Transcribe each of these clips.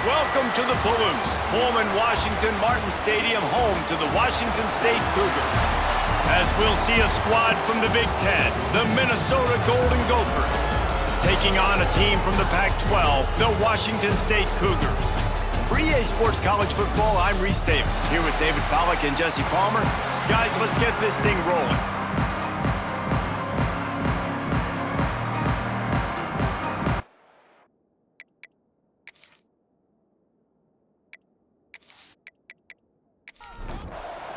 Welcome to the Palouse, Pullman, Washington Martin Stadium, home to the Washington State Cougars. As we'll see a squad from the Big Ten, the Minnesota Golden Gophers, taking on a team from the Pac-12, the Washington State Cougars. For EA Sports College Football, I'm Reese Davis, here with David Pollack and Jesse Palmer. Guys, let's get this thing rolling.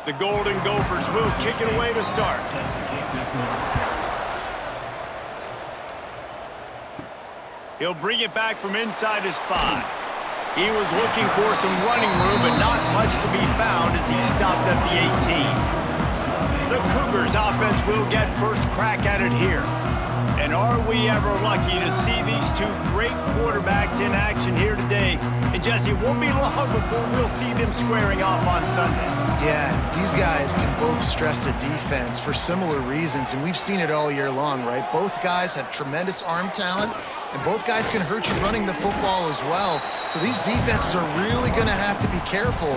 The Golden Gophers will kick it away to start. He'll bring it back from inside his 5. He was looking for some running room, but not much to be found as he stopped at the 18. The Cougars offense will get first crack at it here. And are we ever lucky to see these two great quarterbacks in action here today? And Jesse, it won't be long before we'll see them squaring off on Sundays. Yeah, these guys can both stress a defense for similar reasons, and we've seen it all year long, right? Both guys have tremendous arm talent, and both guys can hurt you running the football as well. So these defenses are really going to have to be careful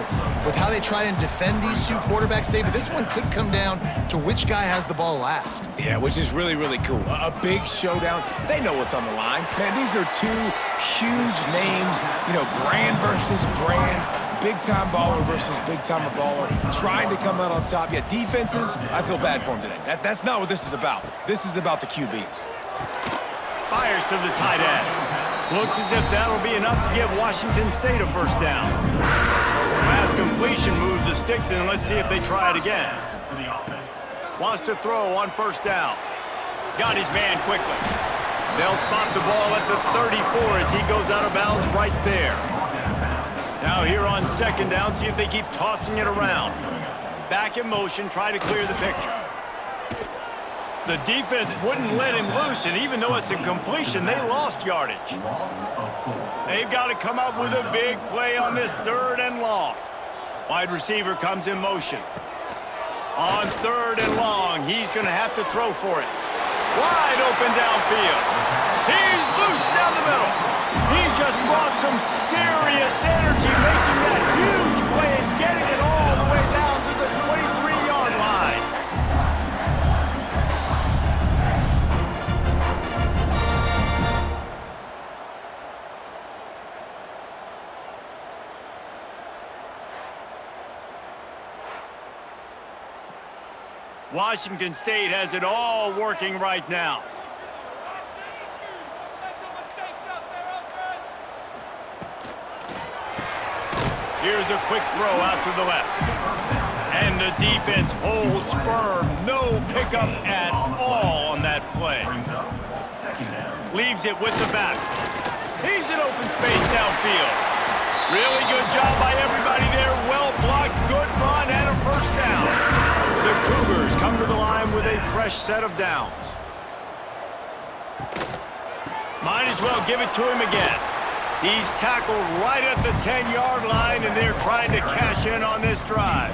with how they try and defend these two quarterbacks, David. This one could come down to which guy has the ball last. Yeah, which is really, really cool. A big showdown. They know what's on the line. Man, these are two huge names, brand versus brand. Big-time baller versus big-time baller, trying to come out on top. Yeah, defenses, I feel bad for them today. That's not what this is about. This is about the QBs. Fires to the tight end. Looks as if that'll be enough to give Washington State a first down. Pass completion moves the sticks in. Let's see if they try it again. Wants to throw on first down. Got his man quickly. They'll spot the ball at the 34 as he goes out of bounds right there. Now here on second down, see if they keep tossing it around. Back in motion, try to clear the picture. The defense wouldn't let him loose, and even though it's a completion, they lost yardage. They've got to come up with a big play on this third and long. Wide receiver comes in motion. On third and long, he's going to have to throw for it. Wide open downfield. He's loose down the middle. He just brought some serious energy, making that huge play and getting it all the way down to the 23-yard line. Washington State has it all working right now. Here's a quick throw out to the left. And the defense holds firm. No pickup at all on that play. Leaves it with the back. He's in open space downfield. Really good job by everybody there. Well blocked, good run, and a first down. The Cougars come to the line with a fresh set of downs. Might as well give it to him again. He's tackled right at the 10-yard line, and they're trying to cash in on this drive.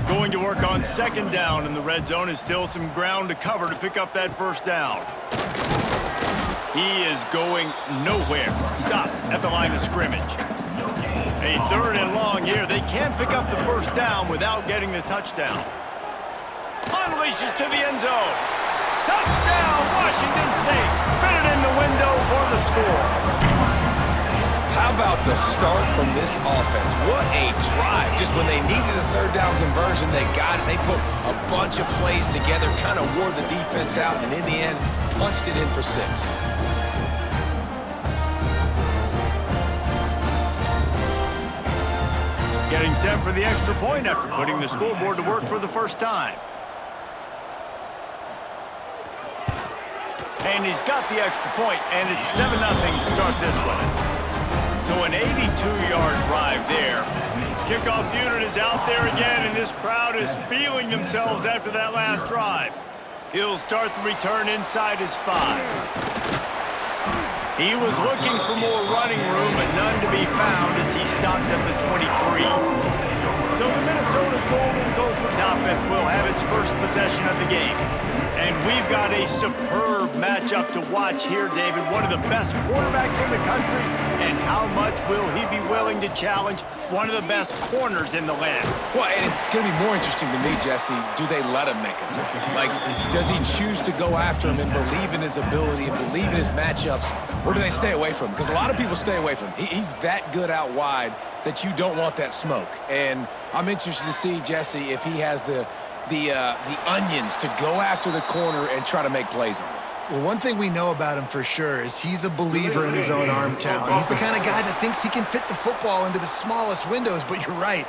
Going to work on second down, and the red zone is still some ground to cover to pick up that first down. He is going nowhere. Stop at the line of scrimmage. A third and long here. They can't pick up the first down without getting the touchdown. Unleashes to the end zone. Touchdown, Washington State. Fitted in the window for the score. How about the start from this offense? What a drive. Just when they needed a third down conversion, they got it. They put a bunch of plays together, kind of wore the defense out, and in the end, punched it in for 6. Getting set for the extra point after putting the scoreboard to work for the first time. And he's got the extra point, and it's 7-0 to start this one. So an 82-yard drive there. Kickoff unit is out there again, and this crowd is feeling themselves after that last drive. He'll start the return inside his 5. He was looking for more running room, but none to be found as he stopped at the 23. So the Minnesota Golden Gophers offense offense will have its first possession of the game. And we've got a superb matchup to watch here, David. One of the best quarterbacks in the country. And how much will he be willing to challenge one of the best corners in the land? Well, and it's going to be more interesting to me, Jesse, do they let him make a play? Like, does he choose to go after him and believe in his ability and believe in his matchups, or do they stay away from him? Because a lot of people stay away from him. He's that good out wide that you don't want that smoke. And I'm interested to see, Jesse, if he has the onions to go after the corner and try to make plays on him. Well, one thing we know about him for sure is he's a believer in his own arm talent. He's the kind of guy that thinks he can fit the football into the smallest windows, but you're right.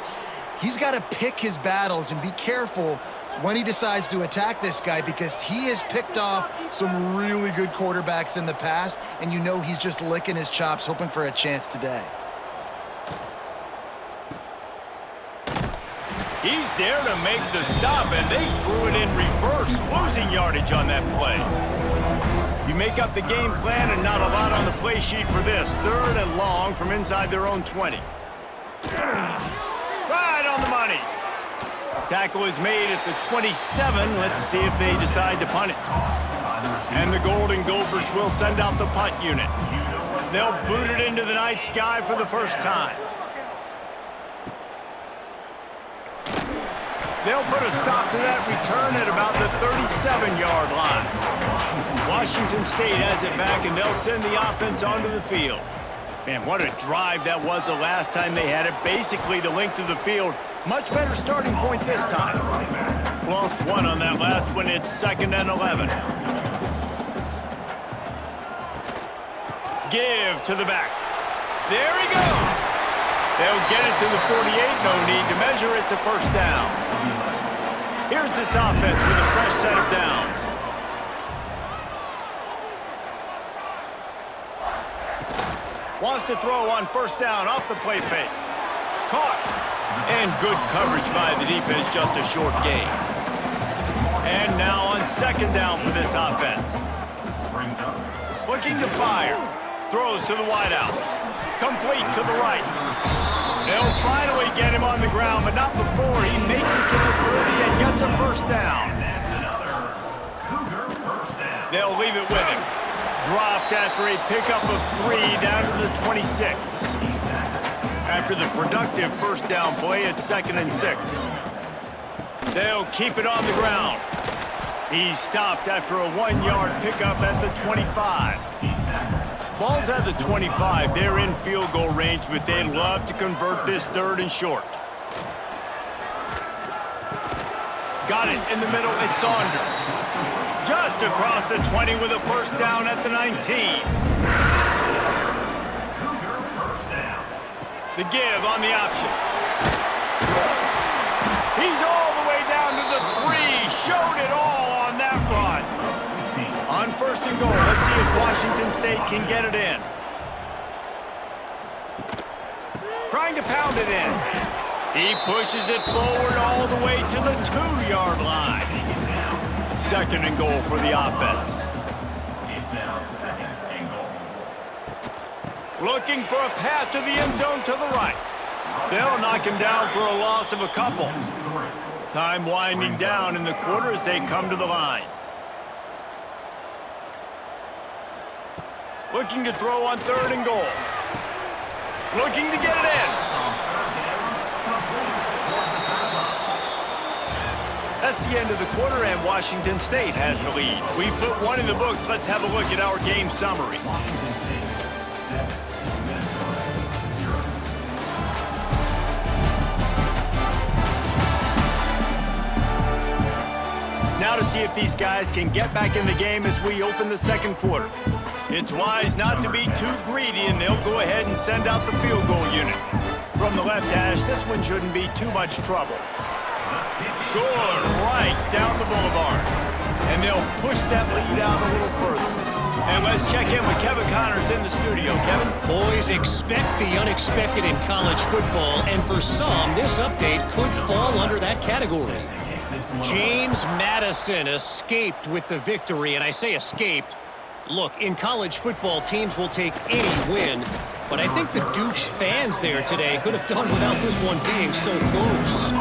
He's got to pick his battles and be careful when he decides to attack this guy, because he has picked off some really good quarterbacks in the past, and you know he's just licking his chops, hoping for a chance today. He's there to make the stop, and they threw it in reverse, losing yardage on that play. You make up the game plan and not a lot on the play sheet for this. 3rd and long from inside their own 20. Right on the money. Tackle is made at the 27. Let's see if they decide to punt it. And the Golden Gophers will send out the punt unit. They'll boot it into the night sky for the first time. They'll put a stop to that return at about the 37-yard line. Washington State has it back, and they'll send the offense onto the field. Man, what a drive that was the last time they had it. Basically the length of the field. Much better starting point this time. Lost one on that last one. It's 2nd and 11. Give to the back. There he goes. They'll get it to the 48. No need to measure. It's a first down. Here's this offense with a fresh set of downs. Wants to throw on first down off the play fake. Caught. And good coverage by the defense, just a short gain. And now on 2nd down for this offense. Looking to fire. Throws to the wideout. Complete to the right. They'll finally get him on the ground, but not before he makes it to the 30 and gets a first down. They'll leave it with him. Dropped after a pickup of 3 down to the 26. After the productive first down play, it's 2nd and 6. They'll keep it on the ground. He stopped after a 1-yard pickup at the 25. Ball's at the 25. They're in field goal range, but they'd love to convert this 3rd and short. Got it in the middle. It's Saunders. Just across the 20 with a first down at the 19. The give on the option. He's all the way down to the 3. Showed it all on that run. On 1st and goal, let's see if Washington State can get it in. Trying to pound it in. He pushes it forward all the way to the 2-yard line. 2nd and goal for the offense. Looking for a path to the end zone to the right. They'll knock him down for a loss of a couple. Time winding down in the quarter as they come to the line. Looking to throw on 3rd and goal. Looking to get it in. That's the end of the quarter, and Washington State has the lead. We've put one in the books. Let's have a look at our game summary. Now to see if these guys can get back in the game as we open the 2nd quarter. It's wise not to be too greedy, and they'll go ahead and send out the field goal unit. From the left hash, this one shouldn't be too much trouble. Good, right down the boulevard. And they'll push that lead out a little further. And let's check in with Kevin Connors in the studio. Kevin? Boys, expect the unexpected in college football, and for some, this update could fall under that category. James Madison escaped with the victory, and I say escaped. Look, in college football, teams will take any win, but I think the Duke's fans there today could have done without this one being so close.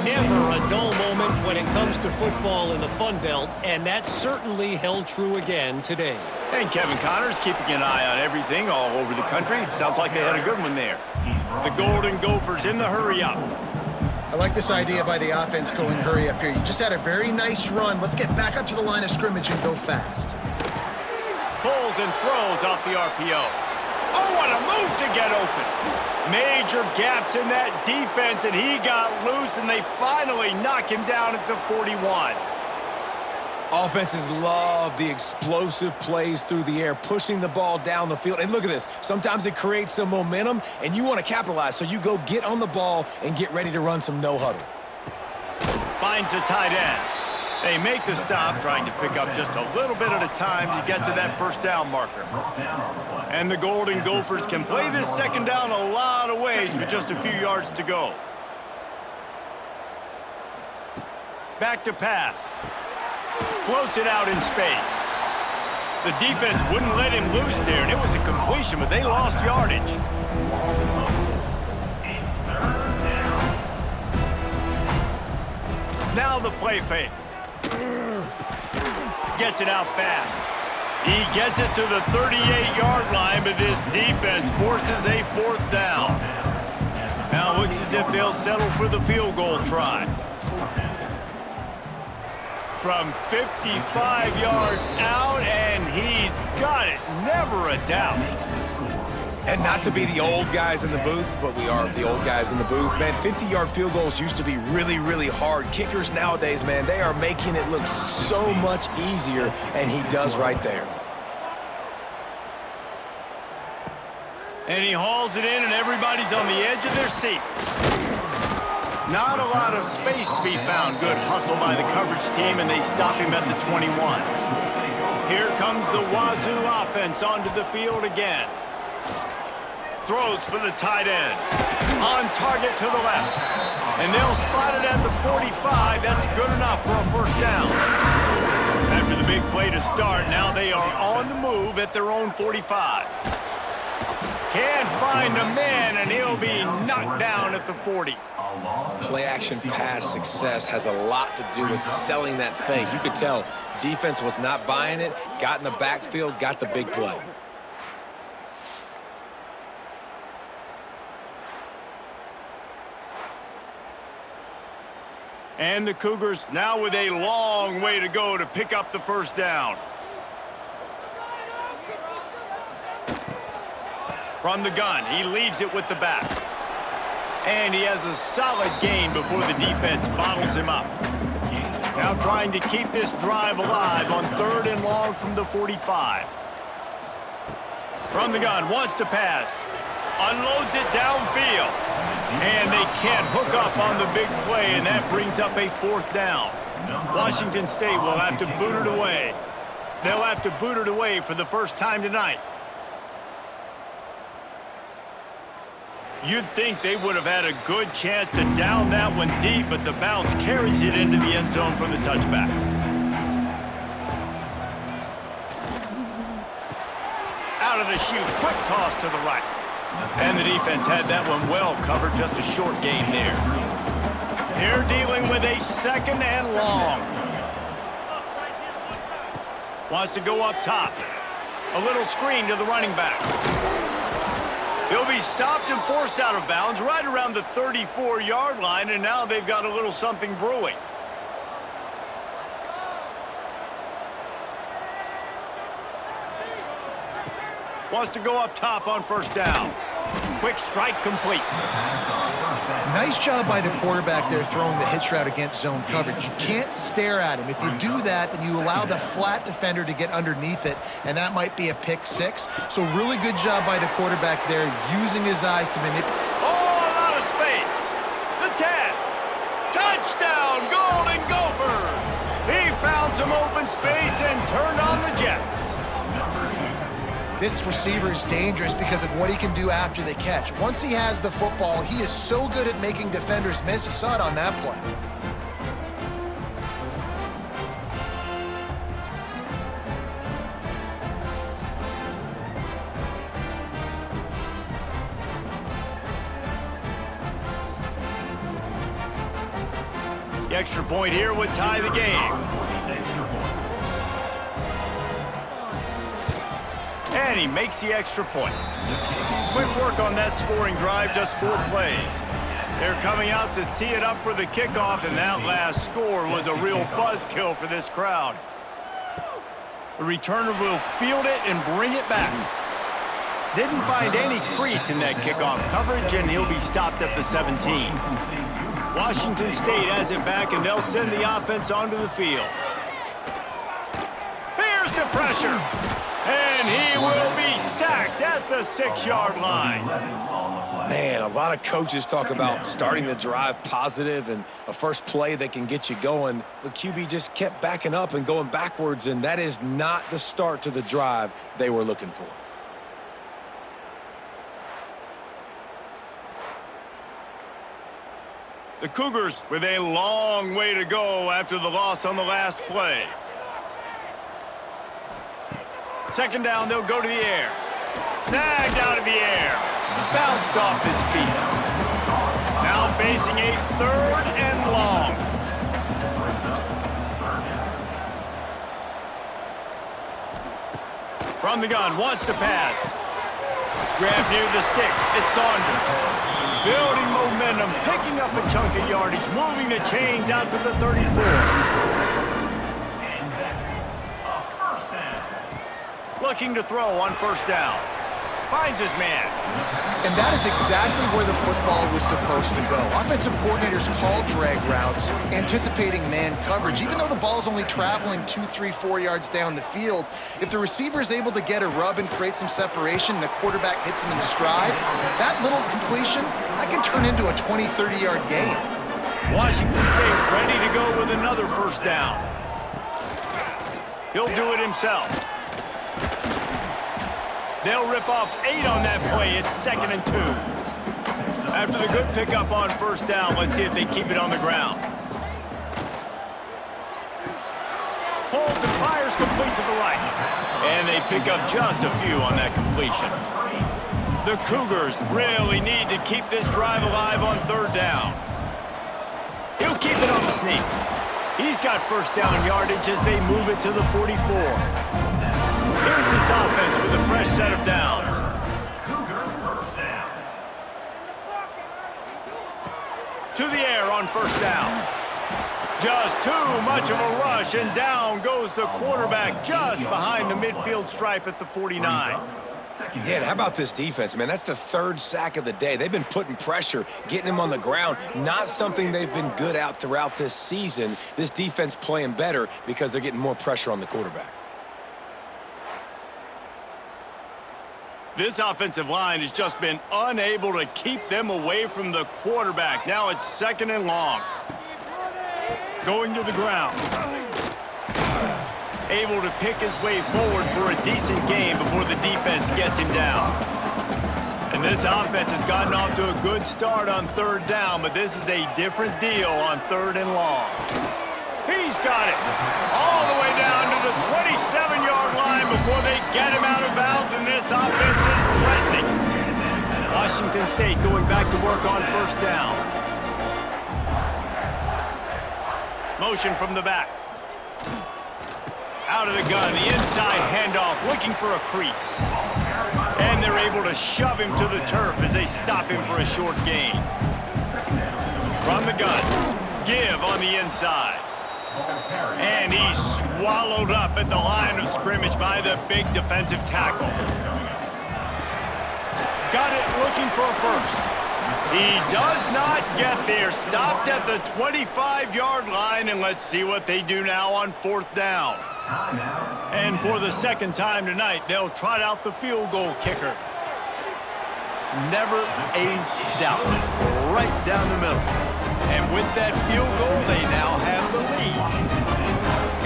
Never a dull moment when it comes to football in the Fun Belt, and that certainly held true again today. And Kevin Connors keeping an eye on everything all over the country. Sounds like they had a good one there. The Golden Gophers in the hurry-up. I like this idea by the offense going hurry up here. You just had a very nice run. Let's get back up to the line of scrimmage and go fast. Pulls and throws off the RPO. Oh, what a move to get open. Major gaps in that defense, and he got loose, and they finally knock him down at the 41. Offenses love the explosive plays through the air, pushing the ball down the field. And look at this. Sometimes it creates some momentum, and you want to capitalize. So you go get on the ball and get ready to run some no-huddle. Finds the tight end. They make the stop, trying to pick up just a little bit at a time to get to that first down marker. And the Golden Gophers can play this second down a lot of ways with just a few yards to go. Back to pass. Floats it out in space. The defense wouldn't let him loose there, and it was a completion, but they lost yardage. Now the play fake. Gets it out fast. He gets it to the 38-yard line, but this defense forces a fourth down. Now it looks as if they'll settle for the field goal try. From 55 yards out, and he's got it. Never a doubt. And not to be the old guys in the booth, but we are the old guys in the booth. Man, 50-yard field goals used to be really, really hard. Kickers nowadays, man, they are making it look so much easier, and he does right there. And he hauls it in, and everybody's on the edge of their seats. Not a lot of space to be found. Good hustle by the coverage team, and they stop him at the 21. Here comes the Wazoo offense onto the field again. Throws for the tight end. On target to the left. And they'll spot it at the 45. That's good enough for a first down. After the big play to start, now they are on the move at their own 45. Can't find a man, and he'll be knocked down at the 40. Play-action pass success has a lot to do with selling that fake. You could tell defense was not buying it, got in the backfield, got the big play. And the Cougars now with a long way to go to pick up the first down. From the gun, he leaves it with the back. And he has a solid gain before the defense bottles him up. Now trying to keep this drive alive on 3rd and long from the 45. From the gun, wants to pass. Unloads it downfield. And they can't hook up on the big play, and that brings up a 4th down. Washington State will have to boot it away. They'll have to boot it away for the first time tonight. You'd think they would have had a good chance to down that one deep, but the bounce carries it into the end zone for the touchback. Out of the chute, quick toss to the right. And the defense had that one well covered, just a short gain there. They're dealing with a 2nd and long. Wants to go up top. A little screen to the running back. He'll be stopped and forced out of bounds right around the 34-yard line, and now they've got a little something brewing. Wants to go up top on first down. Quick strike complete. Nice job by the quarterback there throwing the hitch route against zone coverage. You can't stare at him. If you do that, then you allow the flat defender to get underneath it, and that might be a pick 6. So really good job by the quarterback there, using his eyes to manipulate. Oh, a lot of space. The 10. Touchdown, Golden Gophers. He found some open space and turned on the Jets. This receiver is dangerous because of what he can do after the catch. Once he has the football, he is so good at making defenders miss. You saw it on that play. extra point here would tie the game. And he makes the extra point. Quick work on that scoring drive, just 4 plays. They're coming out to tee it up for the kickoff, and that last score was a real buzzkill for this crowd. The returner will field it and bring it back. Didn't find any crease in that kickoff coverage, and he'll be stopped at the 17. Washington State has it back, and they'll send the offense onto the field. Here's the pressure. And he will be sacked at the 6-yard line. Man, a lot of coaches talk about starting the drive positive and a first play that can get you going. The QB just kept backing up and going backwards, and that is not the start to the drive they were looking for. The Cougars with a long way to go after the loss on the last play. Second down, they'll go to the air. Snagged out of the air. Bounced off his feet. Now facing a 3rd and long. From the gun, wants to pass. Grab near the sticks. It's Saunders. Building momentum, picking up a chunk of yardage, moving the chains out to the 34. Looking to throw on first down. Finds his man. And that is exactly where the football was supposed to go. Offensive coordinators call drag routes, anticipating man coverage. Even though the ball's only traveling 2, 3, 4 yards down the field, if the receiver is able to get a rub and create some separation and the quarterback hits him in stride, that little completion, that can turn into a 20, 30-yard gain. Washington State ready to go with another first down. He'll do it himself. They'll rip off 8 on that play. It's 2nd and 2. After the good pickup on first down, let's see if they keep it on the ground. Holds and fires complete to the right. And they pick up just a few on that completion. The Cougars really need to keep this drive alive on 3rd down. He'll keep it on the sneak. He's got first down yardage as they move it to the 44. Here's this offense with a fresh set of downs. To the air on first down. Just too much of a rush, and down goes the quarterback just behind the midfield stripe at the 49. Yeah, and how about this defense, man? That's the 3rd sack of the day. They've been putting pressure, getting him on the ground. Not something they've been good at throughout this season. This defense playing better because they're getting more pressure on the quarterback. This offensive line has just been unable to keep them away from the quarterback. Now it's 2nd and long. Going to the ground. Able to pick his way forward for a decent game before the defense gets him down. And this offense has gotten off to a good start on 3rd down, but this is a different deal on 3rd and long. He's got it all the way down to the 27-yard line before they get him out of bounds, and this offense is threatening. Washington State going back to work on first down. Motion from the back. Out of the gun, the inside handoff, looking for a crease. And they're able to shove him to the turf as they stop him for a short gain. From the gun, give on the inside. And he's swallowed up at the line of scrimmage by the big defensive tackle. Got it looking for a first. He does not get there. Stopped at the 25-yard line, and let's see what they do now on 4th down. And for the 2nd time tonight, they'll trot out the field goal kicker. Never a doubt. Right down the middle. And with that field goal, they now have the lead.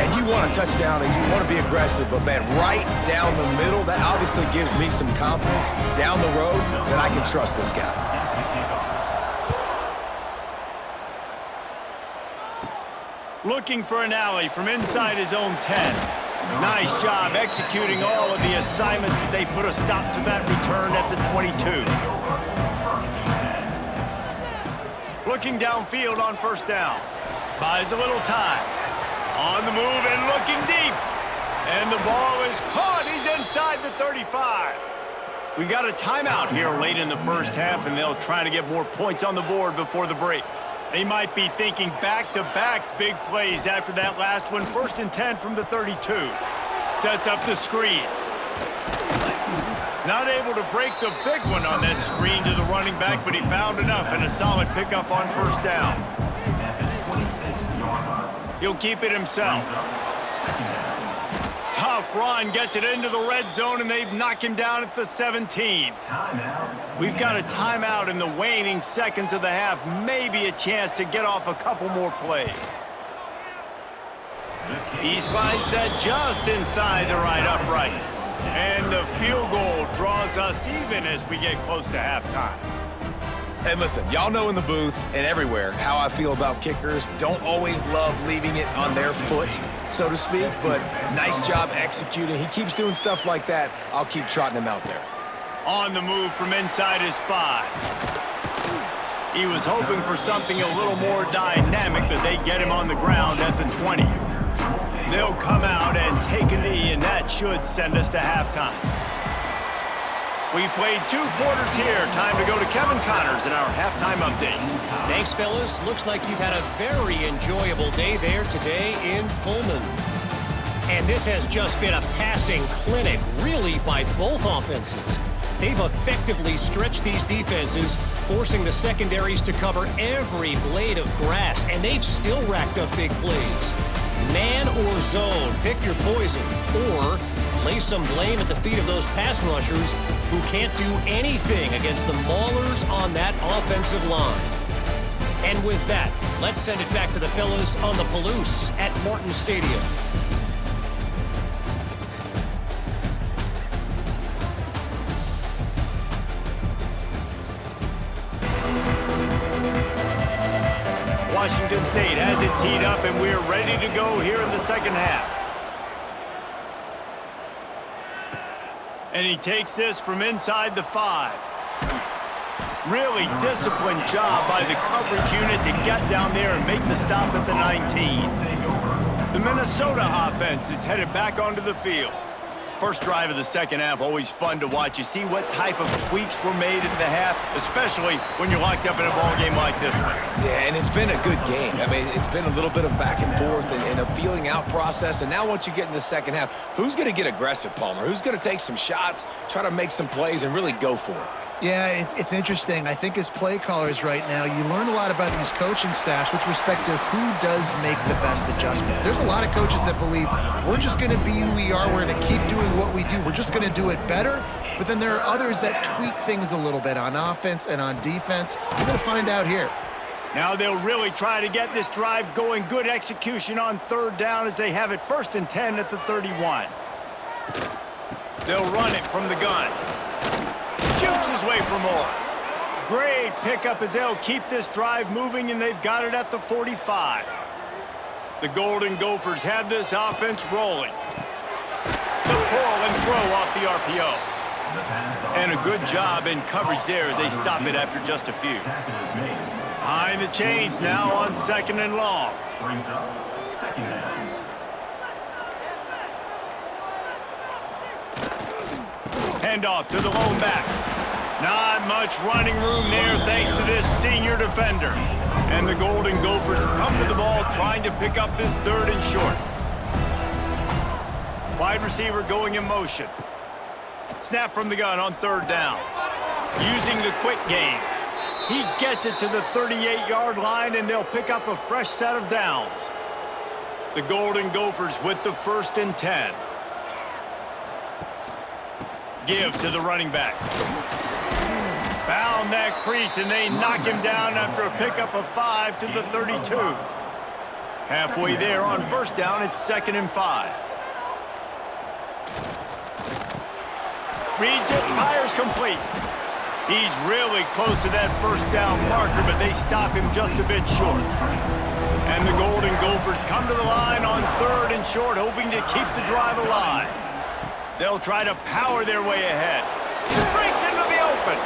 And you want a touchdown and you want to be aggressive, but man, right down the middle, that obviously gives me some confidence down the road that I can trust this guy. Looking for an alley from inside his own 10. Nice job executing all of the assignments as they put a stop to that return at the 22. Looking downfield on first down. Buys a little time. On the move and looking deep. And the ball is caught. He's inside the 35. We got a timeout here late in the first half, and they'll try to get more points on the board before the break. They might be thinking back-to-back big plays after that last one. 1st and 10 from the 32. Sets up the screen. Not able to break the big one on that screen to the running back, but he found enough and a solid pickup on 1st down. He'll keep it himself. Tough run, gets it into the red zone, and they knock him down at the 17. We've got a timeout in the waning seconds of the half. Maybe a chance to get off a couple more plays. He slides that just inside the right upright. And the field goal draws us even as we get close to halftime. And listen, y'all know in the booth and everywhere how I feel about kickers. Don't always love leaving it on their foot, so to speak, but nice job executing. He keeps doing stuff like that. I'll keep trotting him out there. On the move from inside his 5. He was hoping for something a little more dynamic, but they get him on the ground at the 20. They'll come out and take a knee, and that should send us to halftime. We've played 2 quarters here. Time to go to Kevin Connors in our halftime update. Thanks, fellas. Looks like you've had a very enjoyable day there today in Pullman. And this has just been a passing clinic, really, by both offenses. They've effectively stretched these defenses, forcing the secondaries to cover every blade of grass, and they've still racked up big plays. Man or zone, pick your poison, or lay some blame at the feet of those pass rushers who can't do anything against the maulers on that offensive line. And with that, let's send it back to the fellas on the Palouse at Martin Stadium. Washington State has it teed up, and we're ready to go here in the second half. And he takes this from inside the 5. Really disciplined job by the coverage unit to get down there and make the stop at the 19. The Minnesota offense is headed back onto the field. First drive of the second half, always fun to watch. You see what type of tweaks were made at the half, especially when you're locked up in a ball game like this one. Yeah, and it's been a good game. I mean, it's been a little bit of back and forth and a feeling out process. And now once you get in the second half, who's going to get aggressive, Palmer? Who's going to take some shots, try to make some plays, and really go for it? Yeah, it's interesting. I think as play callers right now, you learn a lot about these coaching staffs with respect to who does make the best adjustments. There's a lot of coaches that believe we're just going to be who we are. We're going to keep doing what we do. We're just going to do it better. But then there are others that tweak things a little bit on offense and on defense. We're going to find out here. Now they'll really try to get this drive going. Good execution on 3rd down as they have it 1st and 10 at the 31. They'll run it from the gun. Shoots his way for more. Great pickup as they'll keep this drive moving, and they've got it at the 45. The Golden Gophers have this offense rolling. The pull and throw off the RPO. And a good job in coverage there as they stop it after just a few. Behind the chains now on 2nd and long. Handoff to the lone back. Not much running room there thanks to this senior defender. And the Golden Gophers come to the ball trying to pick up this 3rd and short. Wide receiver going in motion. Snap from the gun on 3rd down. Using the quick game. He gets it to the 38-yard line, and they'll pick up a fresh set of downs. The Golden Gophers with the 1st and 10. Give to the running back. Found that crease, and they knock him down after a pickup of 5 to the 32. Halfway there on 1st down, it's 2nd and 5. Reads it, fires complete. He's really close to that 1st down marker, but they stop him just a bit short. And the Golden Gophers come to the line on 3rd and short, hoping to keep the drive alive. They'll try to power their way ahead. It breaks into the open.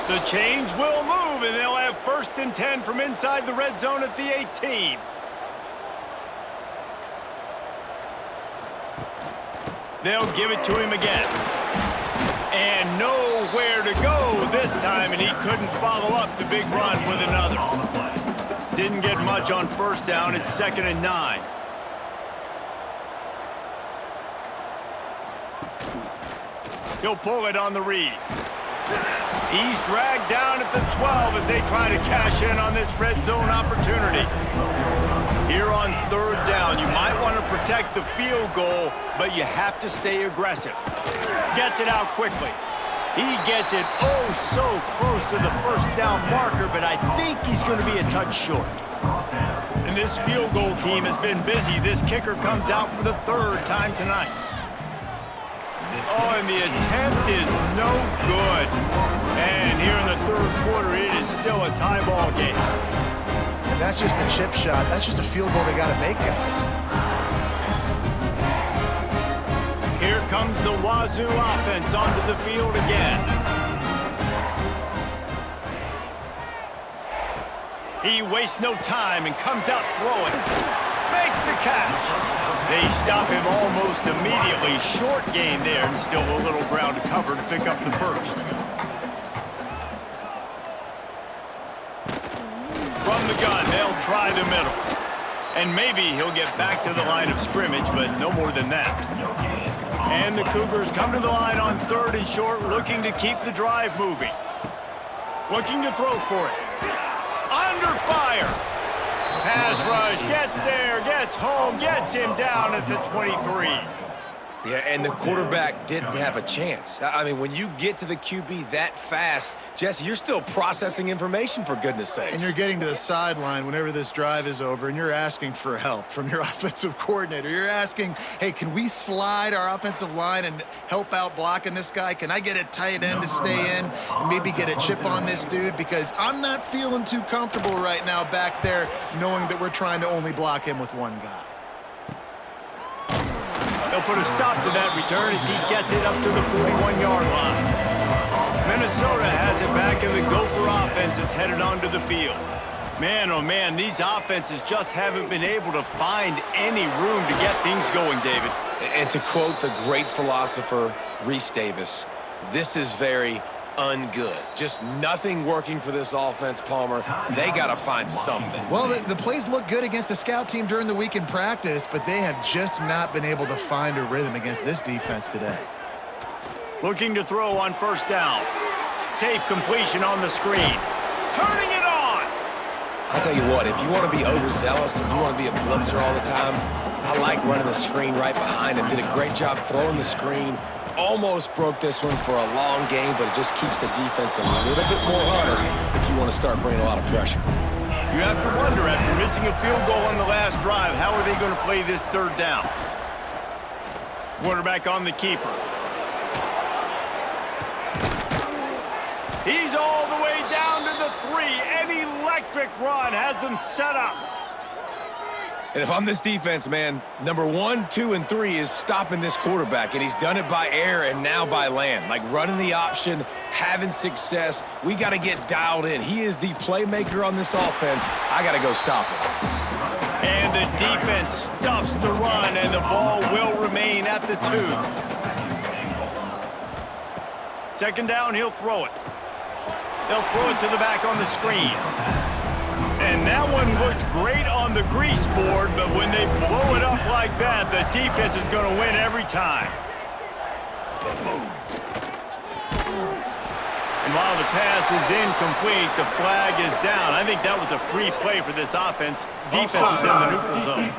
The chains will move, and they'll have 1st and 10 from inside the red zone at the 18. They'll give it to him again. And nowhere to go this time, and he couldn't follow up the big run with another. Didn't get much on first down. It's 2nd and 9. He'll pull it on the read. He's dragged down at the 12 as they try to cash in on this red zone opportunity. Here on 3rd down, you might want to protect the field goal, but you have to stay aggressive. Gets it out quickly. He gets it oh so close to the first down marker, but I think he's going to be a touch short. And this field goal team has been busy. This kicker comes out for the 3rd time tonight. Oh, and the attempt is no good. And here in the 3rd quarter, it is still a tie ball game. And that's just the chip shot. That's just a field goal they got to make, guys. Here comes the Wazoo offense onto the field again. He wastes no time and comes out throwing. Makes the catch. They stop him almost immediately. Short gain there and still a little ground to cover to pick up the first. From the gun, they'll try the middle. And maybe he'll get back to the line of scrimmage, but no more than that. And the Cougars come to the line on 3rd and short, looking to keep the drive moving. Looking to throw for it. Under fire. Pass rush, gets there, gets home, gets him down at the 23. Yeah, and the quarterback didn't have a chance. I mean, when you get to the QB that fast, Jesse, you're still processing information, for goodness sakes. And you're getting to the sideline whenever this drive is over, and you're asking for help from your offensive coordinator. You're asking, hey, can we slide our offensive line and help out blocking this guy? Can I get a tight end to stay in and maybe get a chip on this dude? Because I'm not feeling too comfortable right now back there knowing that we're trying to only block him with one guy. They'll put a stop to that return as he gets it up to the 41-yard line. Minnesota has it back, and the Gopher offense is headed onto the field. Man, oh man, these offenses just haven't been able to find any room to get things going, David. And to quote the great philosopher, Reese Davis, this is very ungood. Just nothing working for this offense, Palmer. They got to find something. Well, the plays look good against the scout team during the week in practice, but they have just not been able to find a rhythm against this defense today. Looking to throw on 1st down. Safe completion on the screen. Turning it on! I'll tell you what, if you want to be overzealous and you want to be a blitzer all the time, I like running the screen right behind him. Did a great job throwing the screen. Almost broke this one for a long game, but it just keeps the defense a little bit more honest if you want to start bringing a lot of pressure. You have to wonder, after missing a field goal on the last drive, how are they going to play this 3rd down? Quarterback on the keeper. He's all the way down to the 3. An electric run has him set up. And if I'm this defense, man, number 1, 2, and 3 is stopping this quarterback, and he's done it by air and now by land. Like running the option, having success. We got to get dialed in. He is the playmaker on this offense. I got to go stop him. And the defense stuffs the run, and the ball will remain at the 2. 2nd down, he'll throw it. They'll throw it to the back on the screen. And that one looked great on the grease board, but when they blow it up like that, the defense is going to win every time. And while the pass is incomplete, the flag is down. I think that was a free play for this offense. Defense was in the neutral zone.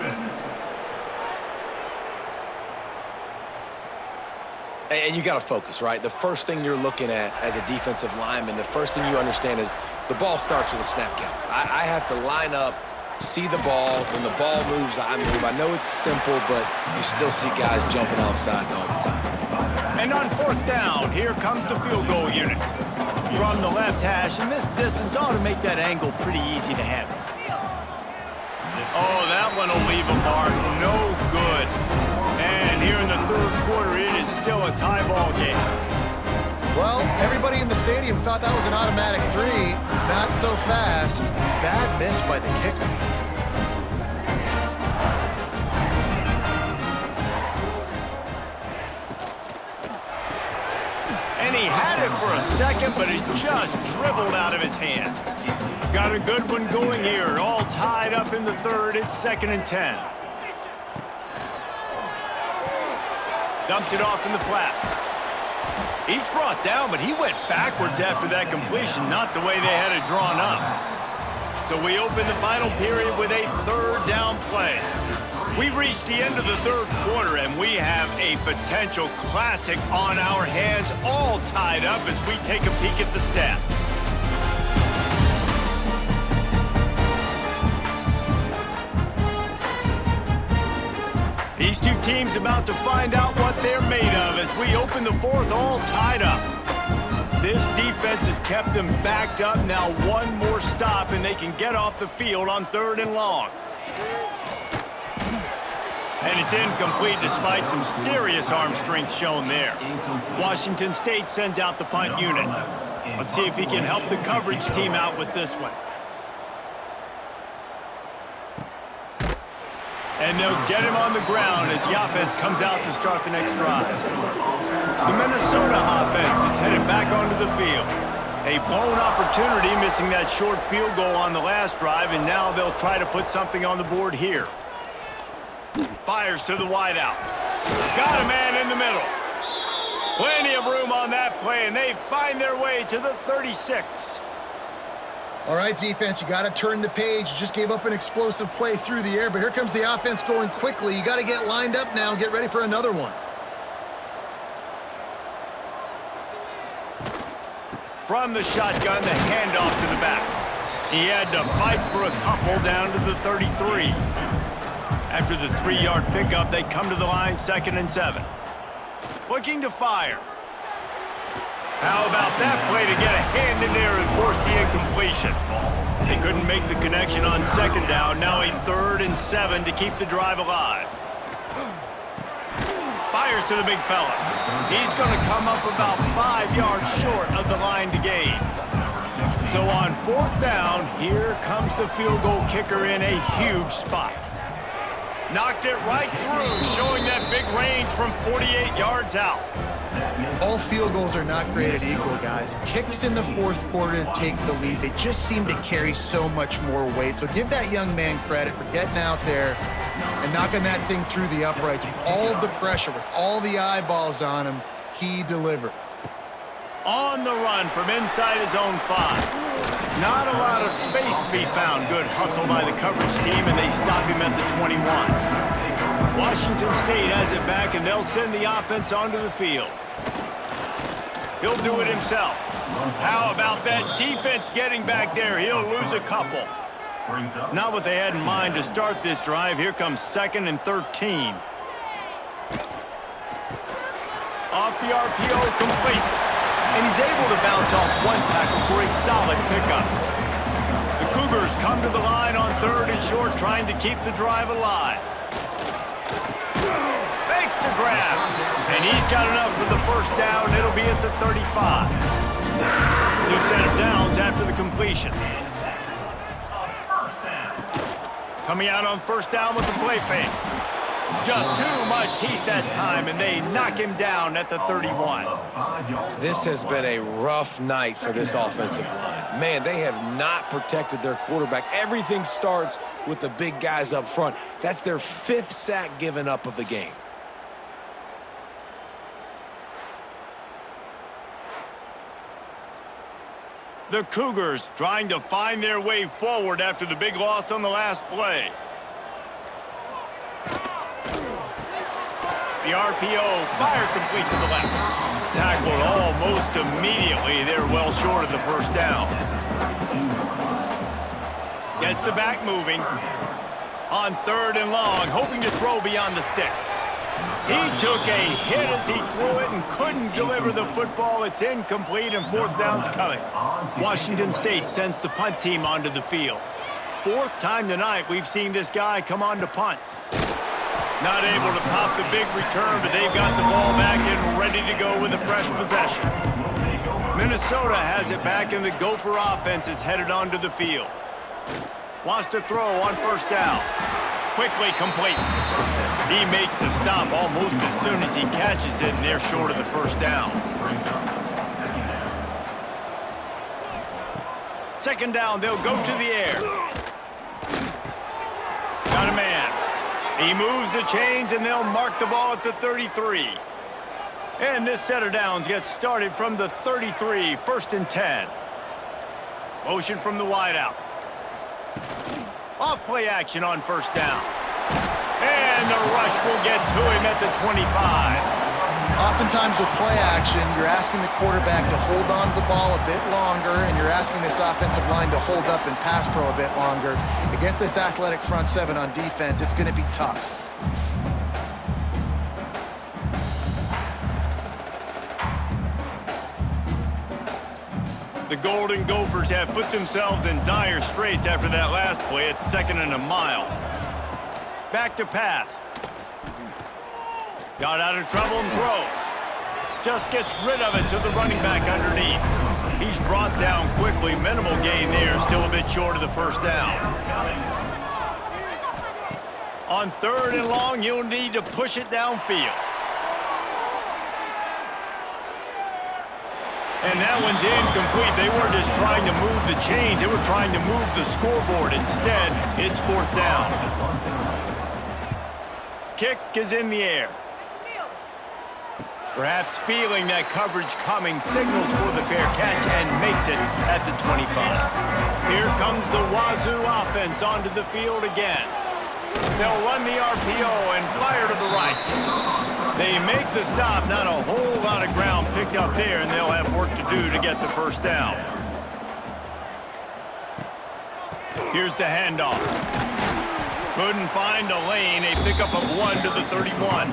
And you got to focus, right? The first thing you're looking at as a defensive lineman, the first thing you understand is the ball starts with a snap count. I have to line up, see the ball. When the ball moves, I move. I know it's simple, but you still see guys jumping off sides all the time. And on 4th down, here comes the field goal unit. From the left hash, and this distance ought to make that angle pretty easy to handle. Oh, that one will leave a mark. No good. And here in the 3rd quarter, it is still a tie ball game. Well, everybody in the stadium thought that was an automatic 3. Not so fast. Bad miss by the kicker. second, but it just dribbled out of his hands. Got a good one going here. All tied up in the third. It's 2nd and 10. Dumps it off in the flats. He's brought down, but he went backwards after that completion, not the way they had it drawn up. So we open the final period with a 3rd down play. We've reached the end of the 3rd quarter, and we have a potential classic on our hands, all tied up as we take a peek at the stats. These two teams about to find out what they're made of as we open the 4th, all tied up. This defense has kept them backed up. Now one more stop, and they can get off the field on 3rd and long. And it's incomplete despite some serious arm strength shown there. Washington State sends out the punt unit. Let's see if he can help the coverage team out with this one. And they'll get him on the ground as the offense comes out to start the next drive. The Minnesota offense is headed back onto the field. A blown opportunity, missing that short field goal on the last drive, and now they'll try to put something on the board here. Fires to the wideout. Got a man in the middle. Plenty of room on that play, and they find their way to the 36. All right, defense, you got to turn the page. You just gave up an explosive play through the air, but here comes the offense going quickly. You got to get lined up now and get ready for another one. From the shotgun, the handoff to the back. He had to fight for a couple down to the 33. After the 3-yard pickup, they come to the line, 2nd and 7. Looking to fire. How about that play to get a hand in there and force the incompletion? They couldn't make the connection on 2nd down. Now a 3rd and 7 to keep the drive alive. Fires to the big fella. He's going to come up about 5 yards short of the line to gain. So on 4th down, here comes the field goal kicker in a huge spot. Knocked it right through, showing that big range from 48 yards out. All field goals are not created equal, guys. Kicks in the 4th quarter to take the lead. They just seem to carry so much more weight. So give that young man credit for getting out there and knocking that thing through the uprights with all of the pressure, with all the eyeballs on him. He delivered. On the run from inside his own 5. Not a lot of space to be found. Good hustle by the coverage team, and they stop him at the 21. Washington State has it back, and they'll send the offense onto the field. He'll do it himself. How about that defense getting back there? He'll lose a couple. Not what they had in mind to start this drive. Here comes 2nd and 13. Off the RPO, complete. And he's able to bounce off one tackle for a solid pickup. The Cougars come to the line on 3rd and short, trying to keep the drive alive. Makes the grab. And he's got enough for the 1st down. It'll be at the 35. New set of downs after the completion. Coming out on 1st down with the play fake. Just too much heat that time, and they knock him down at the 31. This has been a rough night for this offensive line. Man, they have not protected their quarterback. Everything starts with the big guys up front. That's their 5th sack given up of the game. The Cougars trying to find their way forward after the big loss on the last play. The RPO, fire complete to the left. Tackled almost immediately. They're well short of the 1st down. Gets the back moving. On 3rd and long, hoping to throw beyond the sticks. He took a hit as he threw it and couldn't deliver the football. It's incomplete, and 4th down's coming. Washington State sends the punt team onto the field. 4th time tonight we've seen this guy come on to punt. Not able to pop the big return, but they've got the ball back and ready to go with a fresh possession. Minnesota has it back, and the Gopher offense is headed onto the field. Wants to throw on 1st down. Quickly complete. He makes the stop almost as soon as he catches it, and they're short of the 1st down. Second down, they'll go to the air. Got a man. He moves the chains, and they'll mark the ball at the 33. And this set of downs gets started from the 33, 1st and 10. Motion from the wideout. Off play action on 1st down. And the rush will get to him at the 25. Oftentimes with play action, you're asking the quarterback to hold on to the ball a bit longer, and you're asking this offensive line to hold up and pass pro a bit longer. Against this athletic front seven on defense, it's going to be tough. The Golden Gophers have put themselves in dire straits after that last play. It's 2nd and a mile. Back to pass. Got out of trouble and throws. Just gets rid of it to the running back underneath. He's brought down quickly. Minimal gain there. Still a bit short of the 1st down. On 3rd and long, you'll need to push it downfield. And that one's incomplete. They weren't just trying to move the chains. They were trying to move the scoreboard. Instead, it's 4th down. Kick is in the air. Perhaps feeling that coverage coming, signals for the fair catch and makes it at the 25. Here comes the Wazoo offense onto the field again. They'll run the RPO and fire to the right. They make the stop, not a whole lot of ground picked up there, and they'll have work to do to get the 1st down. Here's the handoff. Couldn't find a lane, a pickup of 1 to the 31.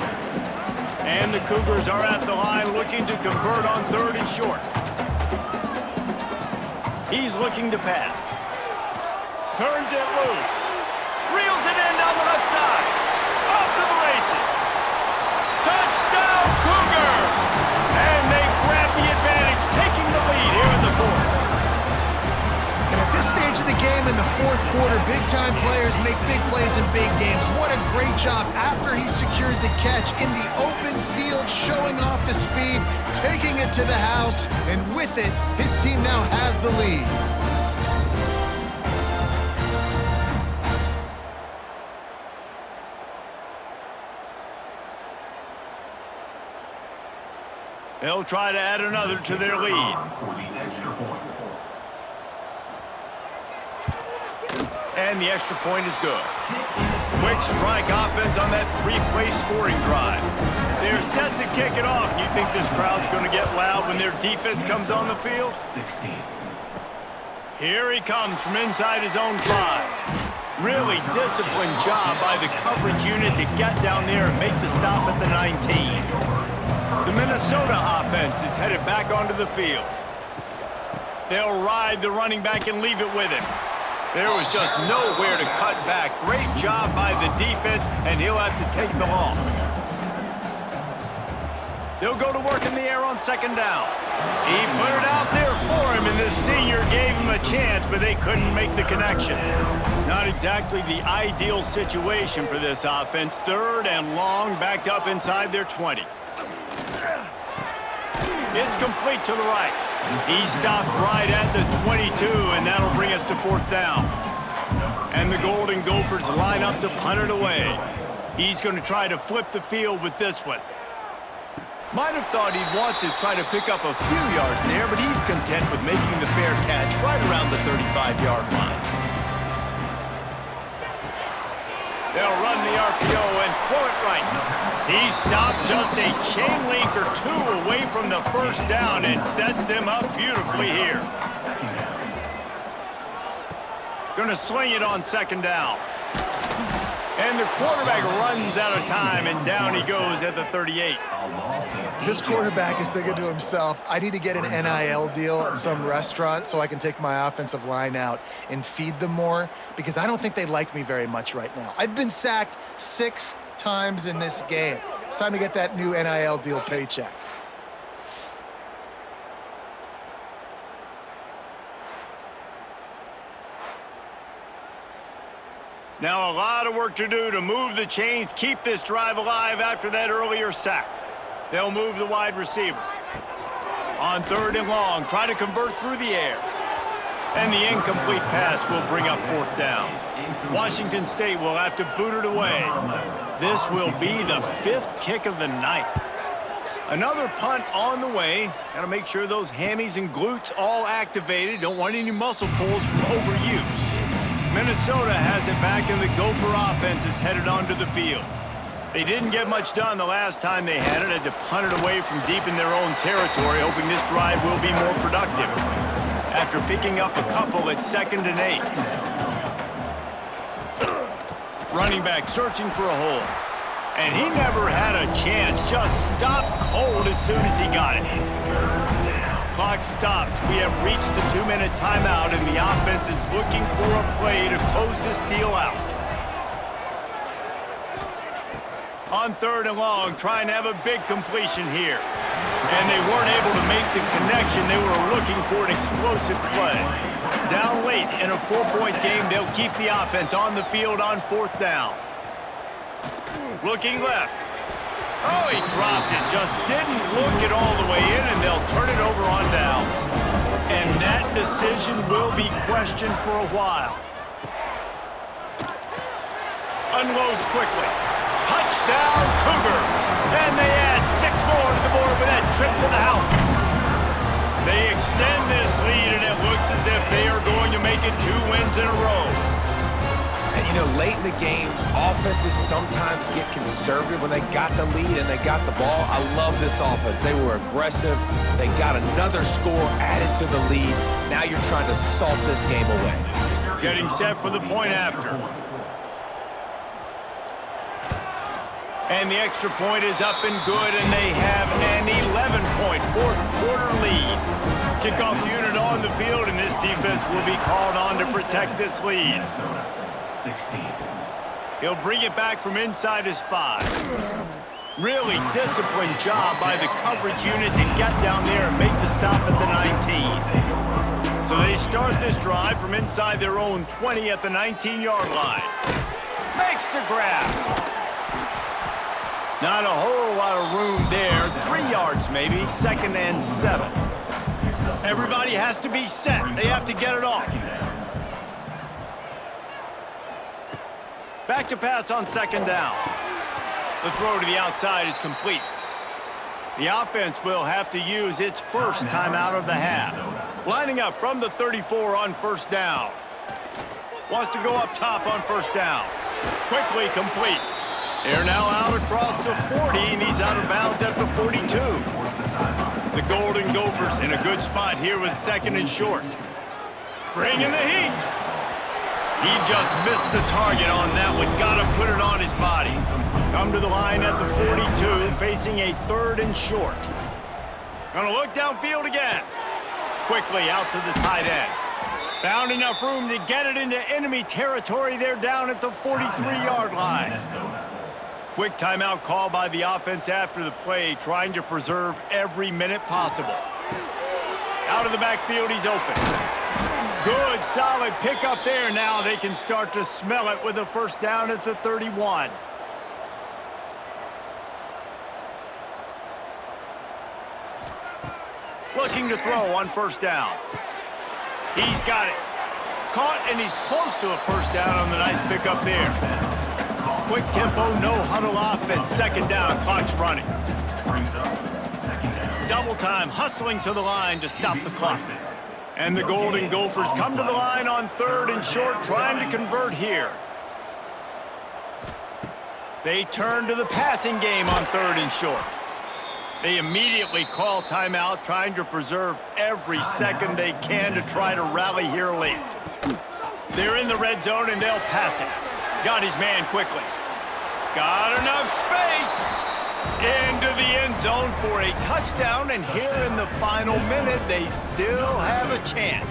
And the Cougars are at the line looking to convert on 3rd and short. He's looking to pass. Turns it loose. Reels it in down the left side. Off to the races. Touchdown, Cougars! And they grab the advantage, taking the lead here in the 4th. And at this stage of the game in the 4th quarter, big-time players make big plays in big games. What a great job after he secured the catch in the open field, showing off the speed, taking it to the house, and with it, his team now has the lead. They'll try to add another to their lead. And the extra point is good. Quick strike offense on that 3-play scoring drive. They're set to kick it off. You think this crowd's going to get loud when their defense comes on the field? Here he comes from inside his own 5. Really disciplined job by the coverage unit to get down there and make the stop at the 19. The Minnesota offense is headed back onto the field. They'll ride the running back and leave it with him. There was just nowhere to cut back. Great job by the defense, and he'll have to take the loss. They'll go to work in the air on 2nd down. He put it out there for him, and this senior gave him a chance, but they couldn't make the connection. Not exactly the ideal situation for this offense. 3rd and long, backed up inside their 20. It's complete to the right. He stopped right at the 22, and that'll bring us to 4th down. And the Golden Gophers line up to punt it away. He's going to try to flip the field with this one. Might have thought he'd want to try to pick up a few yards there, but he's content with making the fair catch right around the 35-yard line. They'll run the RPO and throw it right. He stopped just a chain link or 2 away from the 1st down and sets them up beautifully here. Going to sling it on 2nd down. And the quarterback runs out of time, and down he goes at the 38. This quarterback is thinking to himself, I need to get an NIL deal at some restaurant so I can take my offensive line out and feed them more, because I don't think they like me very much right now. I've been sacked 6 times in this game. It's time to get that new NIL deal paycheck. Now a lot of work to do to move the chains, keep this drive alive after that earlier sack. They'll move the wide receiver. On 3rd and long, try to convert through the air. And the incomplete pass will bring up 4th down. Washington State will have to boot it away. This will be the 5th kick of the night. Another punt on the way. Got to make sure those hammies and glutes all activated. Don't want any muscle pulls from overuse. Minnesota has it back, and the Gopher offense is headed onto the field. They didn't get much done the last time they had it. Had to punt it away from deep in their own territory, hoping this drive will be more productive. After picking up a couple at 2nd and 8. Running back searching for a hole. And he never had a chance. Just stopped cold as soon as he got it. Clock stops. We have reached the 2-minute timeout, and the offense is looking for a play to close this deal out. On 3rd and long, trying to have a big completion here. And they weren't able to make the connection. They were looking for an explosive play. Down late in a 4-point game, they'll keep the offense on the field on 4th down. Looking left. Oh, he dropped it. Just didn't look it all the way in, and they'll turn it over on downs. And that decision will be questioned for a while. Unloads quickly. Touchdown, Cougars. And they add 6 more to the board with that trip to the house. They extend this lead, and it looks as if they are going to make it 2 wins in a row. And, you know, late in the games, offenses sometimes get conservative when they got the lead and they got the ball. I love this offense. They were aggressive. They got another score added to the lead. Now you're trying to salt this game away. Getting set for the point after. And the extra point is up and good, and they have an 11-point fourth-quarter lead. Kickoff unit on the field, and this defense will be called on to protect this lead. 16. He'll bring it back from inside his 5. Really disciplined job by the coverage unit to get down there and make the stop at the 19. So they start this drive from inside their own 20 at the 19-yard line. Makes the grab. Not a whole lot of room there. 3 yards maybe, 2nd and 7. Everybody has to be set. They have to get it off. Back to pass on 2nd down. The throw to the outside is complete. The offense will have to use its first timeout of the half. Lining up from the 34 on 1st down. Wants to go up top on 1st down. Quickly complete. They're now out across the 40, and he's out of bounds at the 42. The Golden Gophers in a good spot here with 2nd and short. Bringing the heat. He just missed the target on that one. Got to put it on his body. Come to the line at the 42, facing a 3rd and short. Gonna look downfield again. Quickly out to the tight end. Found enough room to get it into enemy territory. They're down at the 43-yard line. Quick timeout call by the offense after the play, trying to preserve every minute possible. Out of the backfield, he's open. Good, solid pickup there. Now they can start to smell it with a 1st down at the 31. Looking to throw on 1st down. He's got it. Caught, and he's close to a 1st down on the nice pickup there. Quick tempo, no huddle offense. 2nd down, clock's running. Double time, hustling to the line to stop the clock. And the Golden Gophers come to the line on 3rd and short, trying to convert here. They turn to the passing game on 3rd and short. They immediately call timeout, trying to preserve every second they can to try to rally here late. They're in the red zone, and they'll pass it. Got his man quickly. Got enough space. Into the end zone for a touchdown, and here in the final minute, they still have a chance.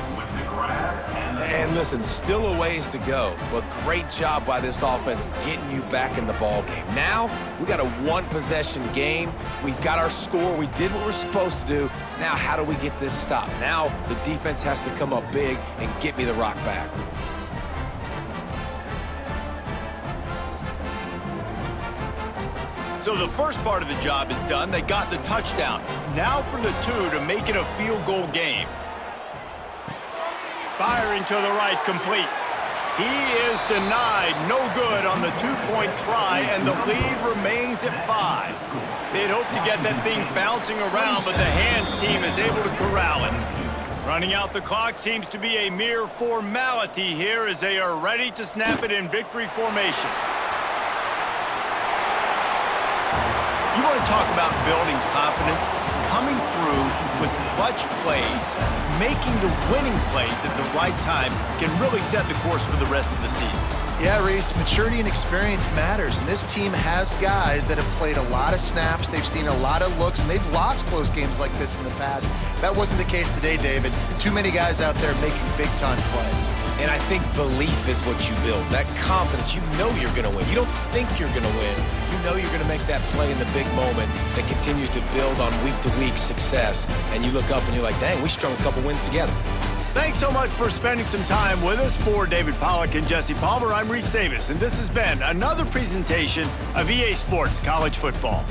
And listen, still a ways to go, but great job by this offense getting you back in the ball game. Now, we got a 1-possession game. We got our score. We did what we're supposed to do. Now, how do we get this stopped? Now, the defense has to come up big and get me the rock back. So the first part of the job is done. They got the touchdown. Now for the 2 to make it a field goal game. Firing to the right, complete. He is denied, no good on the two-point try, and the lead remains at 5. They'd hoped to get that thing bouncing around, but the hands team is able to corral it. Running out the clock seems to be a mere formality here as they are ready to snap it in victory formation. You want to talk about building confidence? Coming through with clutch plays, making the winning plays at the right time can really set the course for the rest of the season. Yeah, Reese, maturity and experience matters, and this team has guys that have played a lot of snaps, they've seen a lot of looks, and they've lost close games like this in the past. That wasn't the case today, David. Too many guys out there making big-time plays. And I think belief is what you build, that confidence. You know you're going to win. You don't think you're going to win. You know you're going to make that play in the big moment that continues to build on week-to-week success. And you look up and you're like, dang, we strung a couple wins together. Thanks so much for spending some time with us. For David Pollack and Jesse Palmer, I'm Reese Davis, and this has been another presentation of EA Sports College Football.